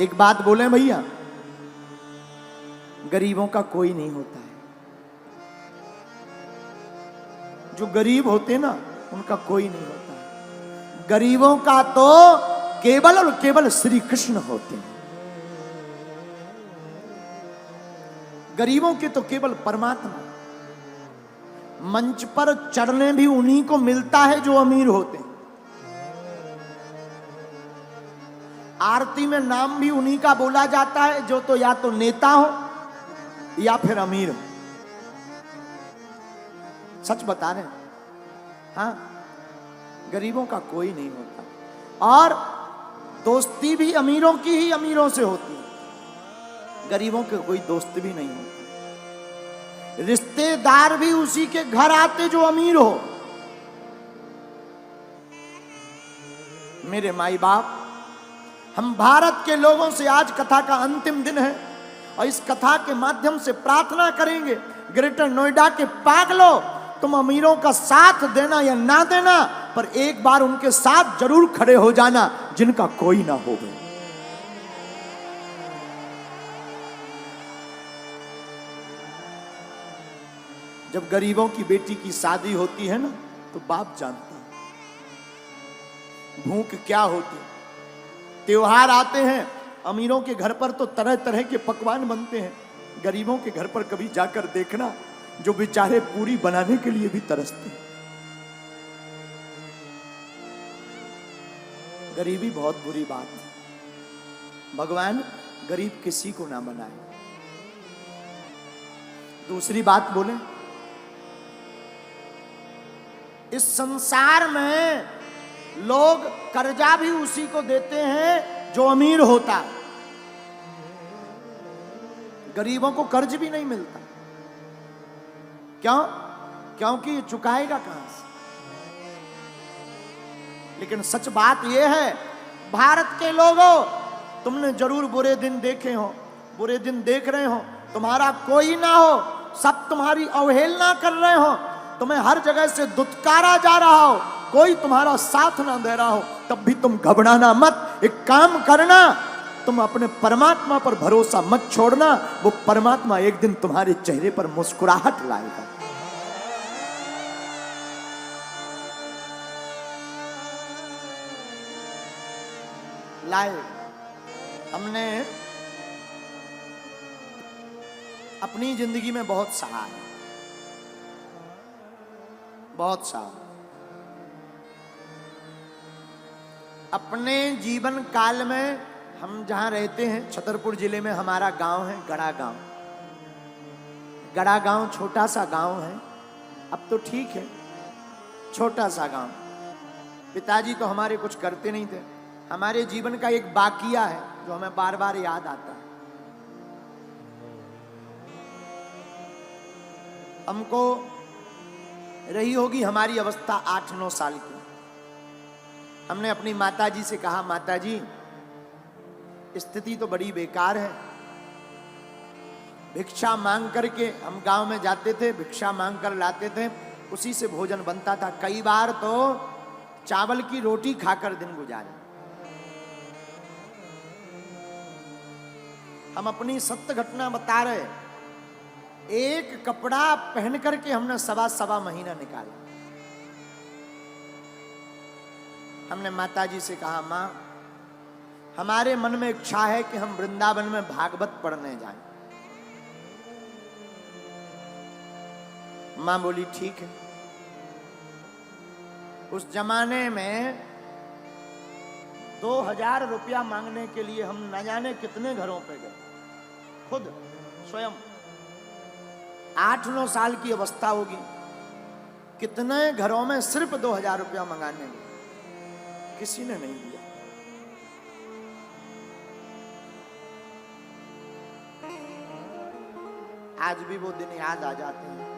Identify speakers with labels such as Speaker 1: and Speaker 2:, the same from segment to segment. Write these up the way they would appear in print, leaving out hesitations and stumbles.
Speaker 1: एक बात बोले भैया, गरीबों का कोई नहीं होता है। जो गरीब होते ना उनका कोई नहीं होता है। गरीबों का तो केवल और केवल श्री कृष्ण होते हैं। गरीबों के तो केवल परमात्मा। मंच पर चढ़ने भी उन्हीं को मिलता है जो अमीर होते हैं। आरती में नाम भी उन्हीं का बोला जाता है जो तो या तो नेता हो या फिर अमीर हो। सच बता रहे हैं। हाँ, गरीबों का कोई नहीं होता। और दोस्ती भी अमीरों की ही अमीरों से होती है। गरीबों के कोई दोस्त भी नहीं होता। रिश्तेदार भी उसी के घर आते जो अमीर हो। मेरे माई बाप, हम भारत के लोगों से आज कथा का अंतिम दिन है और इस कथा के माध्यम से प्रार्थना करेंगे, ग्रेटर नोएडा के पागलों, तुम अमीरों का साथ देना या ना देना, पर एक बार उनके साथ जरूर खड़े हो जाना जिनका कोई ना हो। जब गरीबों की बेटी की शादी होती है ना तो बाप जानता है भूख क्या होती है। त्योहार आते हैं, अमीरों के घर पर तो तरह तरह के पकवान बनते हैं। गरीबों के घर पर कभी जाकर देखना, जो बेचारे पूरी बनाने के लिए भी तरसते हैं। गरीबी बहुत बुरी बात है। भगवान गरीब किसी को ना बनाए। दूसरी बात बोले, इस संसार में लोग कर्जा भी उसी को देते हैं जो अमीर होता है। गरीबों को कर्ज भी नहीं मिलता। क्यों? क्योंकि ये चुकाएगा कहां से। लेकिन सच बात यह है, भारत के लोगों, तुमने जरूर बुरे दिन देखे हो, बुरे दिन देख रहे हो। तुम्हारा कोई ना हो, सब तुम्हारी अवहेलना कर रहे हो, तुम्हें हर जगह से दुत्कारा जा रहा हो, कोई तुम्हारा साथ ना दे रहा हो, तब भी तुम घबराना मत। एक काम करना, तुम अपने परमात्मा पर भरोसा मत छोड़ना। वो परमात्मा एक दिन तुम्हारे चेहरे पर मुस्कुराहट लाएगा। लाए। हमने अपनी जिंदगी में बहुत सहा है, बहुत सहा। अपने जीवन काल में हम जहां रहते हैं, छतरपुर जिले में हमारा गांव है गड़ा गांव। गड़ा गांव छोटा सा गांव है, अब तो ठीक है, छोटा सा गांव। पिताजी तो हमारे कुछ करते नहीं थे। हमारे जीवन का एक बाकिया है जो हमें बार बार याद आता है। हमको रही होगी हमारी अवस्था 8-9 साल की। हमने अपनी माताजी से कहा, माताजी स्थिति तो बड़ी बेकार है। भिक्षा मांग करके हम गांव में जाते थे, भिक्षा मांग कर लाते थे, उसी से भोजन बनता था। कई बार तो चावल की रोटी खाकर दिन गुजारे। हम अपनी सत्य घटना बता रहे। एक कपड़ा पहन करके हमने सवा महीना निकाला। हमने माताजी से कहा, मां हमारे मन में इच्छा है कि हम वृंदावन में भागवत पढ़ने जाएं। मां बोली ठीक है। उस जमाने में 2000 रुपया मांगने के लिए हम न जाने कितने घरों पे गए, खुद स्वयं। 8-9 साल की अवस्था होगी, कितने घरों में सिर्फ 2000 रुपया मंगाने गए, किसी ने नहीं दिया। आज भी वो दिन याद आ जाते हैं।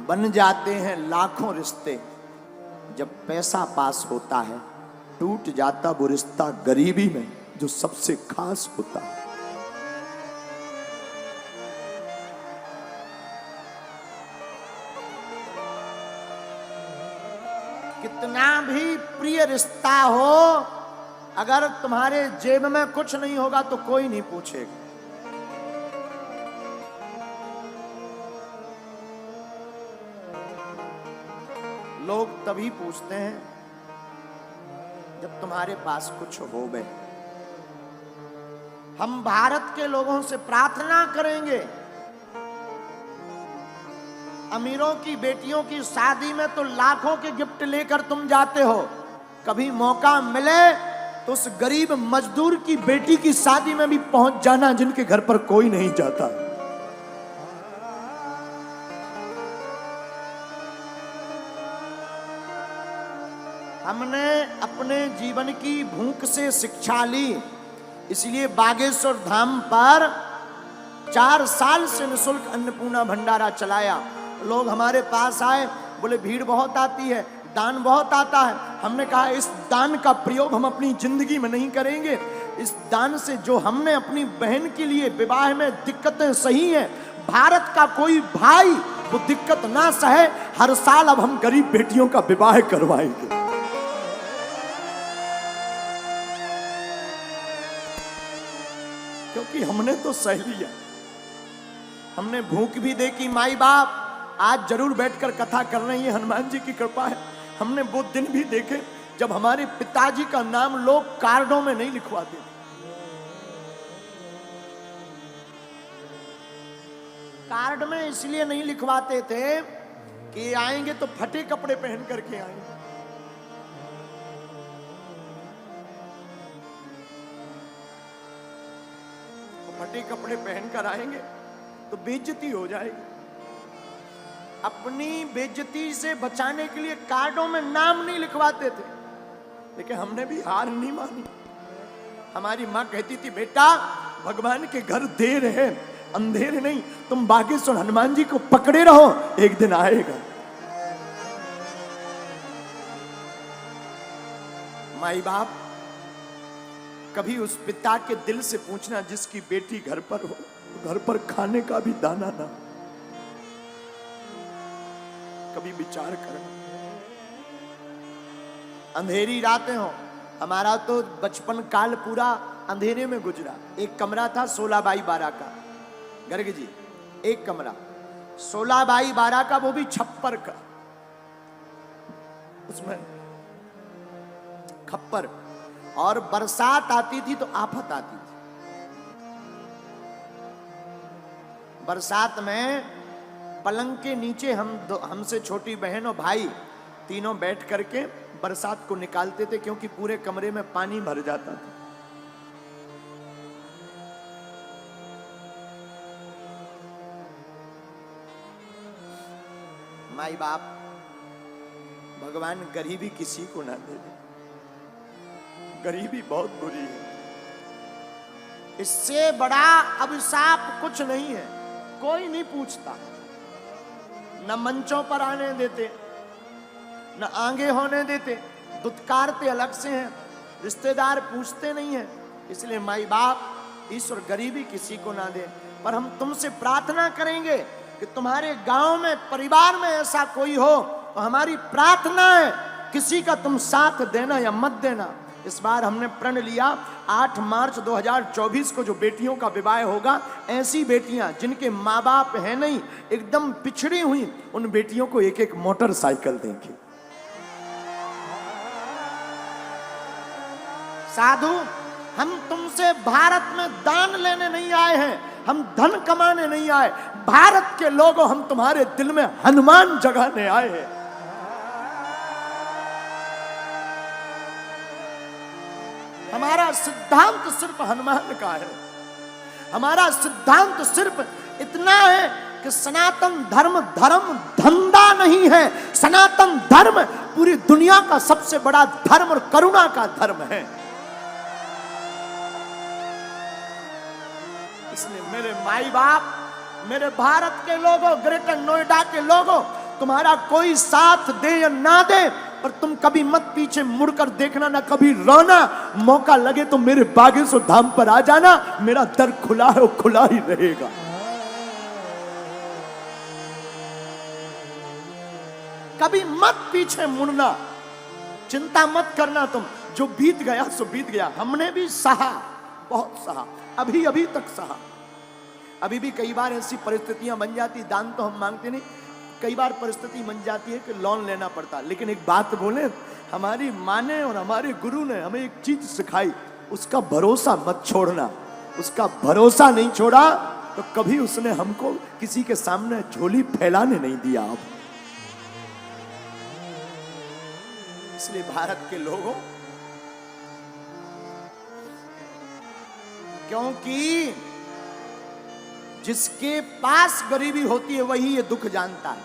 Speaker 1: बन जाते हैं लाखों रिश्ते, जब पैसा पास होता है टूट जाता वो रिश्ता गरीबी में जो सबसे खास होता है। कितना भी प्रिय रिश्ता हो, अगर तुम्हारे जेब में कुछ नहीं होगा तो कोई नहीं पूछेगा। लोग तभी पूछते हैं जब तुम्हारे पास कुछ हो गए। हम भारत के लोगों से प्रार्थना करेंगे, अमीरों की बेटियों की शादी में तो लाखों के गिफ्ट लेकर तुम जाते हो, कभी मौका मिले तो उस गरीब मजदूर की बेटी की शादी में भी पहुंच जाना जिनके घर पर कोई नहीं जाता। हमने अपने जीवन की भूख से शिक्षा ली, इसलिए बागेश्वर धाम पर 4 साल से निःशुल्क अन्नपूर्णा भंडारा चलाया। लोग हमारे पास आए, बोले भीड़ बहुत आती है, दान बहुत आता है। हमने कहा इस दान का प्रयोग हम अपनी जिंदगी में नहीं करेंगे। इस दान से जो हमने अपनी बहन के लिए विवाह में दिक्कतें सही हैं, भारत का कोई भाई वो दिक्कत ना सहे, हर साल अब हम गरीब बेटियों का विवाह करवाएंगे। क्योंकि हमने तो सह लिया, हमने भूख भी देखी। माई बाप आज जरूर बैठकर कथा कर रहे हैं, हनुमान जी की कृपा है। हमने वो दिन भी देखे जब हमारे पिताजी का नाम लोग कार्डों में नहीं लिखवाते, कार्ड में इसलिए नहीं लिखवाते थे कि आएंगे तो फटे कपड़े पहन करके आएंगे। फटे कपड़े पहनकर आएंगे तो बेइज्जती हो जाएगी। अपनी बेइज्जती से बचाने के लिए कार्डों में नाम नहीं लिखवाते थे, लेकिन हमने भी हार नहीं मानी। हमारी मां कहती थी बेटा भगवान के घर देर है अंधेर नहीं, तुम बागेश्वर हनुमान जी को पकड़े रहो, एक दिन आएगा। माई बाप कभी उस पिता के दिल से पूछना जिसकी बेटी घर पर हो, घर पर खाने का भी दाना ना, कभी विचार करना। अंधेरी रातें हो, हमारा तो बचपन काल पूरा अंधेरे में गुजरा। एक कमरा था 16 बाई 12 का, गर्ग जी एक कमरा 16 बाई 12 का, वो भी छप्पर का, उसमें खप्पर। और बरसात आती थी तो आफत आती थी। बरसात में पलंग के नीचे हमसे छोटी बहन और भाई तीनों बैठ करके बरसात को निकालते थे, क्योंकि पूरे कमरे में पानी भर जाता था। माई बाप भगवान गरीबी किसी को ना दे दे, गरीबी बहुत बुरी है। इससे बड़ा अभिशाप कुछ नहीं है। कोई नहीं पूछता, न मंचों पर आने देते, न आगे होने देते, दुत्कारते अलग से हैं, रिश्तेदार पूछते नहीं हैं। इसलिए माई बाप ईश्वर गरीबी किसी को ना दे। पर हम तुमसे प्रार्थना करेंगे कि तुम्हारे गांव में परिवार में ऐसा कोई हो तो हमारी प्रार्थना है किसी का तुम साथ देना या मत देना। इस बार हमने प्रण लिया 8 मार्च 2024 को जो बेटियों का विवाह होगा, ऐसी बेटियां जिनके माँ बाप है नहीं, एकदम पिछड़ी हुई, उन बेटियों को एक एक मोटरसाइकिल देंगे। साधु हम तुमसे भारत में दान लेने नहीं आए हैं, हम धन कमाने नहीं आए। भारत के लोगों, हम तुम्हारे दिल में हनुमान जगाने आए हैं। हमारा सिद्धांत सिर्फ हनुमान का है। हमारा सिद्धांत सिर्फ इतना है कि सनातन धर्म धर्म धंधा नहीं है। सनातन धर्म पूरी दुनिया का सबसे बड़ा धर्म और करुणा का धर्म है। इसलिए मेरे माई बाप, मेरे भारत के लोगों, ग्रेटर नोएडा के लोगों, तुम्हारा कोई साथ दे या ना दे, पर तुम कभी मत पीछे मुड़कर देखना, ना कभी रोना। मौका लगे तो मेरे बागेश्वर धाम पर आ जाना, मेरा दर खुला है, वो खुला ही रहेगा। कभी मत पीछे मुड़ना, चिंता मत करना। तुम जो बीत गया सो बीत गया। हमने भी सहा, बहुत सहा, अभी अभी तक सहा। अभी भी कई बार ऐसी परिस्थितियां बन जाती, दान तो हम मांगते नहीं, कई बार परिस्थिति बन जाती है कि लोन लेना पड़ता। लेकिन एक बात बोले, हमारी माँ ने और हमारे गुरु ने हमें एक चीज सिखाई, उसका भरोसा मत छोड़ना। उसका भरोसा नहीं छोड़ा तो कभी उसने हमको किसी के सामने झोली फैलाने नहीं दिया। आप इसलिए भारत के लोगों, क्योंकि जिसके पास गरीबी होती है वही ये दुख जानता है।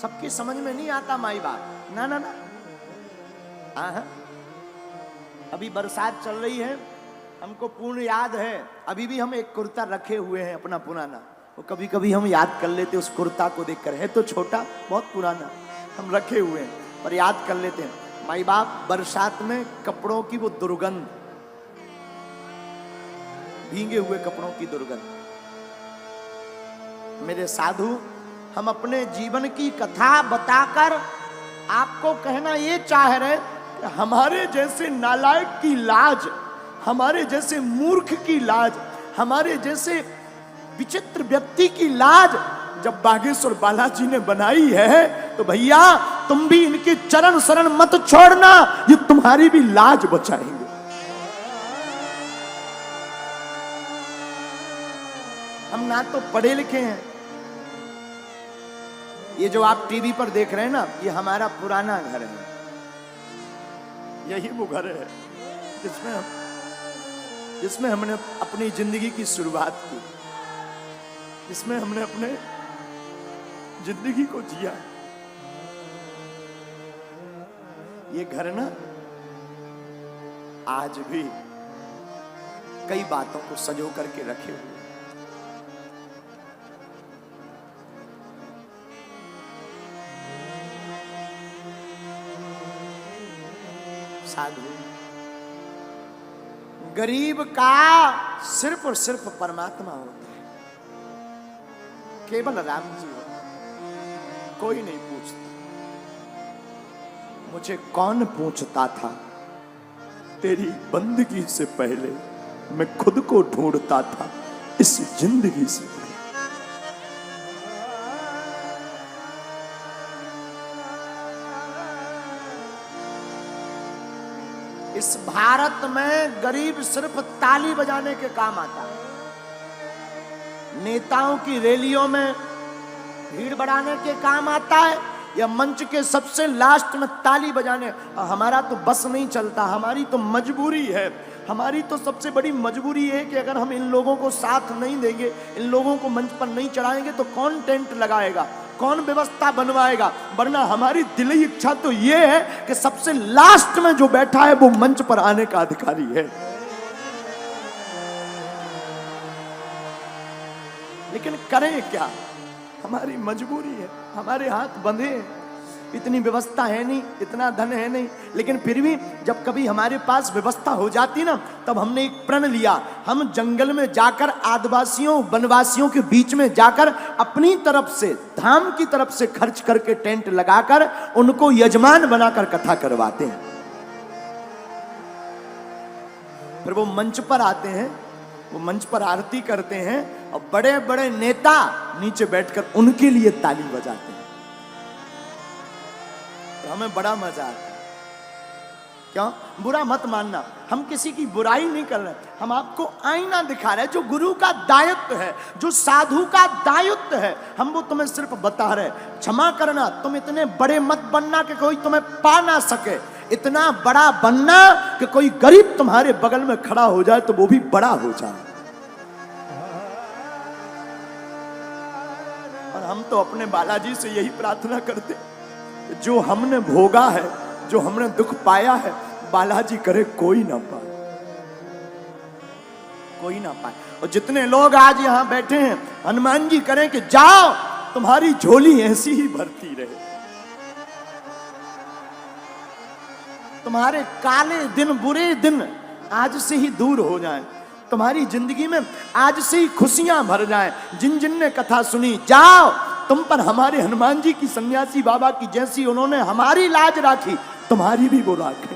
Speaker 1: सबकी समझ में नहीं आता माई बाप, ना ना ना। हाँ, अभी बरसात चल रही है, हमको पूर्ण याद है, अभी भी हम एक कुर्ता रखे हुए हैं अपना पुराना। वो कभी कभी हम याद कर लेते उस कुर्ता को देखकर, है तो छोटा, बहुत पुराना, हम रखे हुए हैं पर याद कर लेते हैं। माई बाप बरसात में कपड़ों की वो दुर्गंध, भीगे हुए कपड़ों की दुर्गंध। मेरे साधु, हम अपने जीवन की कथा बताकर आपको कहना ये चाह रहे कि हमारे जैसे नालायक की लाज, हमारे जैसे मूर्ख की लाज, हमारे जैसे विचित्र व्यक्ति की लाज जब बागेश्वर बालाजी ने बनाई है तो भैया तुम भी इनके चरण शरण मत छोड़ना, ये तुम्हारी भी लाज बचाएंगे। हम ना तो पढ़े लिखे हैं, ये जो आप टीवी पर देख रहे हैं ना, ये हमारा पुराना घर है। यही वो घर है जिसमें हमने अपनी जिंदगी की शुरुआत की, जिसमें हमने अपने जिंदगी को जिया। ये घर ना आज भी कई बातों को संजो करके रखे हुए। साधु, गरीब का सिर्फ और सिर्फ परमात्मा होता है, केवल राम जी हो, कोई नहीं पूछता। मुझे कौन पूछता था, तेरी बंदगी से पहले मैं खुद को ढूंढता था इस जिंदगी से। इस भारत में गरीब सिर्फ ताली बजाने के काम आता है, नेताओं की रैलियों में भीड़ बढ़ाने के काम आता है, या मंच के सबसे लास्ट में ताली बजाने। हमारा तो बस नहीं चलता, हमारी तो मजबूरी है। हमारी तो सबसे बड़ी मजबूरी है कि अगर हम इन लोगों को साथ नहीं देंगे, इन लोगों को मंच पर नहीं चढ़ाएंगे तो कौन टेंट लगाएगा, कौन व्यवस्था बनवाएगा। वरना हमारी दिली इच्छा तो ये है कि सबसे लास्ट में जो बैठा है वो मंच पर आने का अधिकारी है। लेकिन करें क्या, हमारी मजबूरी है, हमारे हाथ बंधे हैं, इतनी व्यवस्था है नहीं, इतना धन है नहीं। लेकिन फिर भी जब कभी हमारे पास व्यवस्था हो जाती ना, तब हमने एक प्रण लिया, हम जंगल में जाकर आदिवासियों वनवासियों के बीच में जाकर अपनी तरफ से, धाम की तरफ से खर्च करके टेंट लगाकर उनको यजमान बनाकर कथा करवाते हैं। फिर वो मंच पर आते हैं, वो मंच पर आरती करते हैं और बड़े बड़े नेता नीचे बैठकर उनके लिए ताली बजाते हैं। तो हमें बड़ा मजा आता है। क्यों? बुरा मत मानना, हम किसी की बुराई नहीं कर रहे, हम आपको आईना दिखा रहे हैं जो गुरु का दायित्व है, जो साधु का दायित्व है, हम वो तुम्हें सिर्फ बता रहे। क्षमा करना, तुम इतने बड़े मत बनना कि कोई तुम्हें पा ना सके, इतना बड़ा बनना कि कोई गरीब तुम्हारे बगल में खड़ा हो जाए तो वो भी बड़ा हो जाए। और हम तो अपने बालाजी से यही प्रार्थना करते, जो हमने भोगा है, जो हमने दुख पाया है, बालाजी करे कोई ना पाए, कोई ना पाए। और जितने लोग आज यहां बैठे हैं, हनुमान जी करें कि जाओ तुम्हारी झोली ऐसी ही भरती रहे, तुम्हारे काले दिन बुरे दिन आज से ही दूर हो जाएं, तुम्हारी जिंदगी में आज से ही खुशियां भर जाएं। जिन जिन ने कथा सुनी, जाओ तुम पर हमारे हनुमान जी की, सन्यासी बाबा की जैसी उन्होंने हमारी लाज राखी, तुम्हारी भी वो राखें।